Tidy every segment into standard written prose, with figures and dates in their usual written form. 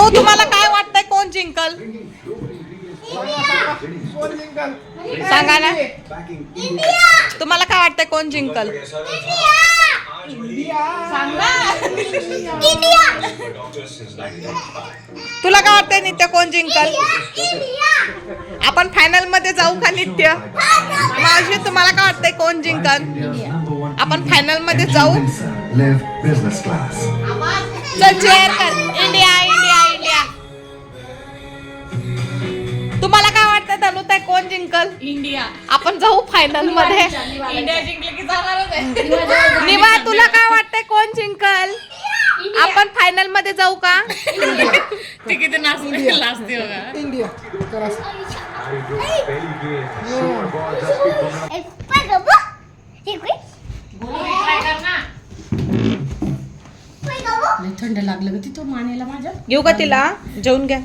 भाऊ तुम्हाला काय वाटतंय कोण जिंकल सांगा ना तुम्हाला काय वाटतंय कोण जिंकल तुला काय वाटतंय नित्य कोण जिंकल आपण फायनल मध्ये जाऊ का नित्य मावशी तुम्हाला काय वाटतंय कोण जिंकल आपण फायनल मध्ये जाऊ चल चेअर कर इंडिया इंडिया इंडिया तुम्हाला काय वाटतं धनुताई कोण जिंकल इंडिया आपण जाऊ फायनल मध्ये इंडिया जिंकले की जाणारच आहे निवा तुला काय वाटतंय कोण जिंकल आपण फायनल मध्ये जाऊ का ते किती नाचते बघा इंडिया ट्राय कर ना थंड लागलं ग तिथं मानेला माझ्या घेऊ का तिला जेवून घ्या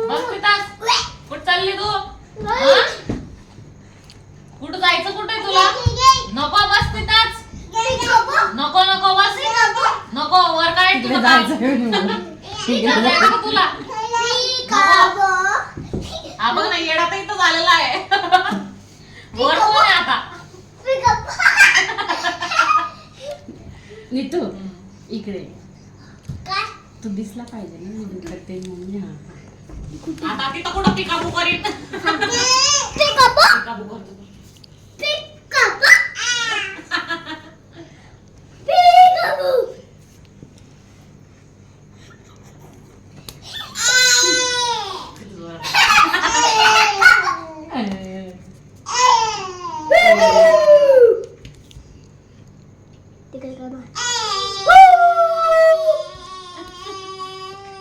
कुठं चालली तू कुठं जायचं कुठे तुला नको बस तिथंच नको नको बस नको वर काय तुला जायचं तुला हा बघ ना येडा तर इथं झालेला आहे वर कोण आहे आता नीतू इकडे तू दिसला पाहिजे ना मी करते म्हणून आता तिथं कुठं पिकाबू करीन पिकाबू करतो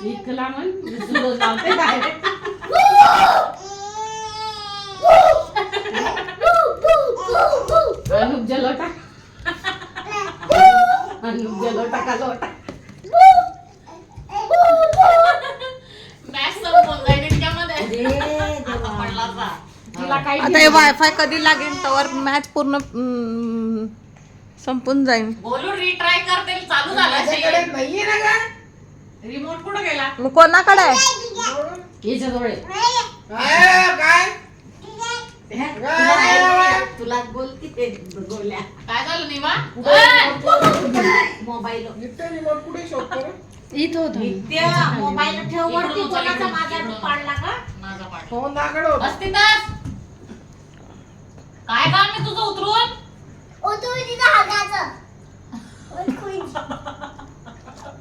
इतकं लांबून लावते डायरेक्ट अनुप जलोटा अनुप जलोटा का लोटा मॅच संपून जाईल इतक्यामध्ये आता पडला जा तिला काही आता हे वायफाय कधी लागेल तर मॅच पूर्ण संपून जाईल बोलून रिट्राय करते चालू झाला नाहीये ना का रिमोट कुठं गेला मग कोणाकडे आहे याच्या डोळे काय तुला बोलती ते गोल्या काय झालं निवा मोबाईल नित्य रिमोट कुठे शोधतो रे? इथं होतं मोबाईल ठेव वरती कोणाचा माझा पाडला का माझा पाडला फोन दाखवलं होतं. बस तिथंच काय काम आहे तुझं उतरून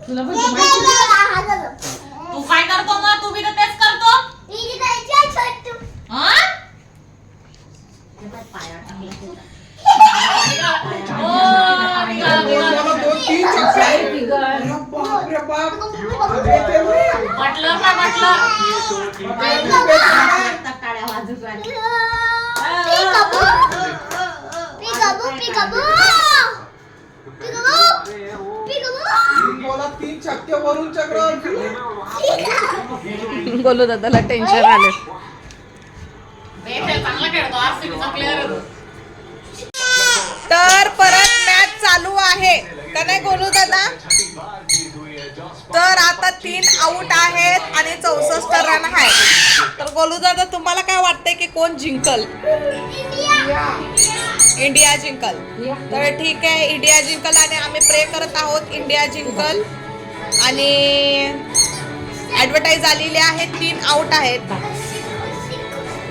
तुला पण माहिती तू काय करतो मग तू बी तर तेच करतो हा? ओ, निघाला, निघाला. मला 2-3 चक्कर आहे. बाप रे बाप. अरे ते रे. म्हटलं का म्हटलं टाळ्या वाजत राहिल्या. मला 3 चक्के वरून चक्र बोलू दादाला टेन्शन आले चांगला खेळतो आरसीबीचा प्लेअर आहे तो. तर परत मॅच चालू आहे का नाही बोलू दादा तर आता 3 आउट आहेत आणि 64 रन आहेत तर बोलू दादा तुम्हाला काय वाटतंय की कोण जिंकल इंडिया जिंकल तर ठीक आहे इंडिया जिंकल आणि आम्ही प्रे करत आहोत इंडिया जिंकल आणि ऍडव्हर्टाईज आलेली आहे 3 आउट आहेत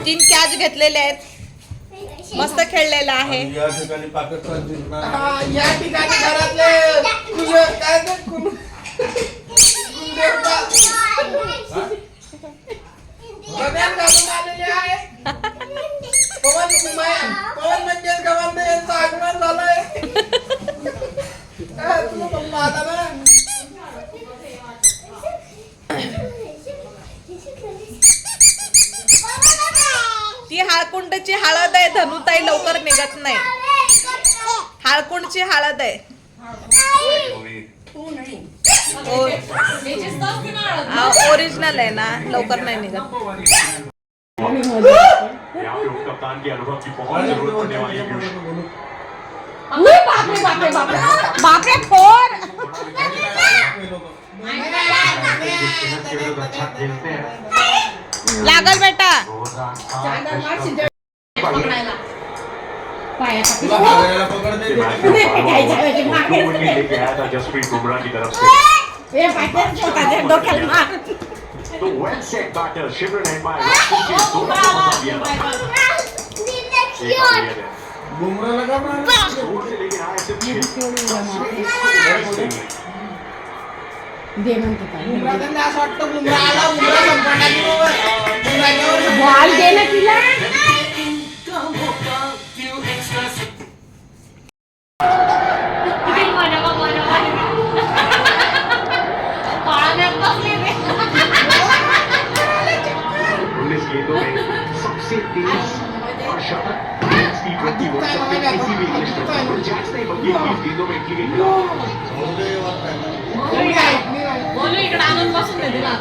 3 कॅच घेतलेले आहेत मस्त खेळलेला आहे या ठिकाणी पाकिस्तान जिंकणार हा, या ठिकाणी घरातले तुझे काय ते गण्यात घालून आलेले आहे पवन म्हणजे गव्हाण यांचं आगमन झालंय तुला पण पाहता ना ती हाळकुंडची हळद आहे धनुताई लवकर निघत नाही हाळकुंडची हळद आहे ओरिजिनल आहे ना लवकर नाही निघत आपके उप कप्तान के अनुभव की बहुत जरूरत पड़ने वाली है पीयूष। उई, बापरे बापरे बापरे बापरे फोर स्पिनर्स के विरुद्ध अच्छा खेलते हैं। लागल बेटा. पायाचा तुला हागायला पकड दे. दो विकेट लेके आया था जसप्रीत बुमराह की तरफ से। हे पायथ्यात स्वतःच्या डोक्याला मार. तो वेल सेट बैटर शिवरन एंड दोनों को मौका दिया था। एक और दिया गया। बुमराहला का मारला? दूर से लेके आया सिर्फ दे म्हणते काय बुमराह त्यांना असं वाटतं बुमराह आला, बुमराह संपवणार की बुमराहवर बॉल दे ना तिला. किती मजा बघ, मजा बघ. पाळण्यात बसले ते. 19 गेंदों में सबसे तेज और शतक T20 वर्ल्ड कप के किसी भी इंग्लिश में जैक्स नहीं बल्कि 20 गेंदों में इटली के खिलाफ जाऊ दे वर काय. बोलू इकडे आणून बसून दे तिला.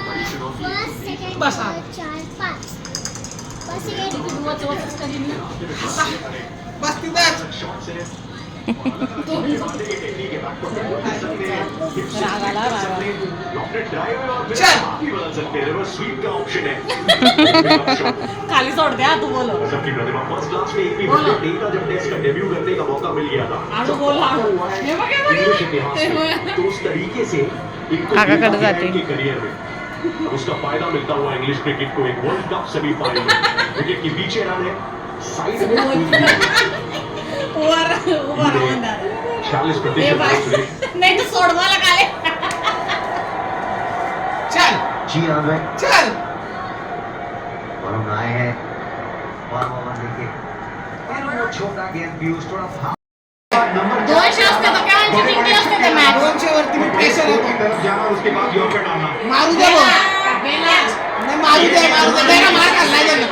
बड़ी चुनौती बसा. बस तिथंच. शॉट से सामने की टेक्निक है बैक को बदल सकते हैं रागाला रागा. लॉफ्टेड ड्राइव और फिर चल. आप भी बदल सकते हैं रिवर्स स्वीप का ऑप्शन है शॉट खाली सोड द्या तू बोल. सबकी प्रतिभा फर्स्ट क्लास में एक भी विकेट नहीं था जब टेस्ट का डेब्यू करने का मौका मिल गया था आडू बोल, आडू. हुआ है इंग्लिश इतिहास में तो उस तरीके से एक को आगा देखा कर गया जाते है कि करियर में अब उसका फायदा मिलता हुआ इंग्लिश क्रिकेट को एक वर्ल्ड कप सेमीफाइनल विकेट के पीछे रन है साइड में वर उभा राहून द्या. 40% नाही तर सोड मला काय. चल जी हाँ भाई चल. वरुण आए हैं और मोहम्मद देखिए पर वो छोटा गेंद पीयूष थोड़ा नंबर 200 असते तर केव्हाची जिंकली असते ते मॅच. 200 वरती मी प्रेशर की होतो. तरफ जाना और उसके बाद यॉर्कर डालना मारू दे वो. नाही, मारू दे मारू दे. त्याला मार खाल्ला त्यानं.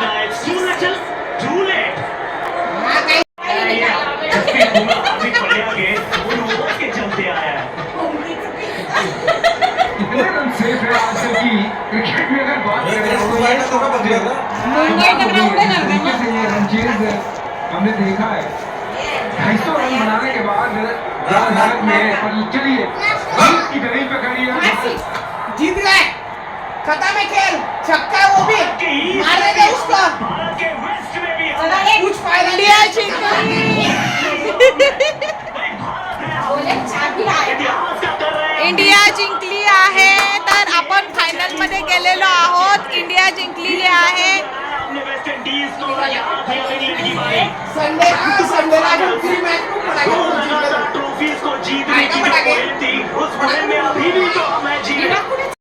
हा काही मुंबई तर ग्राउंड आहे ना. हमने देखा है 250 रन बनाने के बाद भारत में पर चलिए की दलील पे खड़ी है जीत गए. खत्म है खेल. छक्का है वो भी. मारने दे उसको. कुछ फायदा नहीं. इंडिया जिंकली. इंडिया जिंकली आहे. तर आपण फायनल मध्ये गेलेलो आहोत. इंडिया जिंकलेली आहे. संडे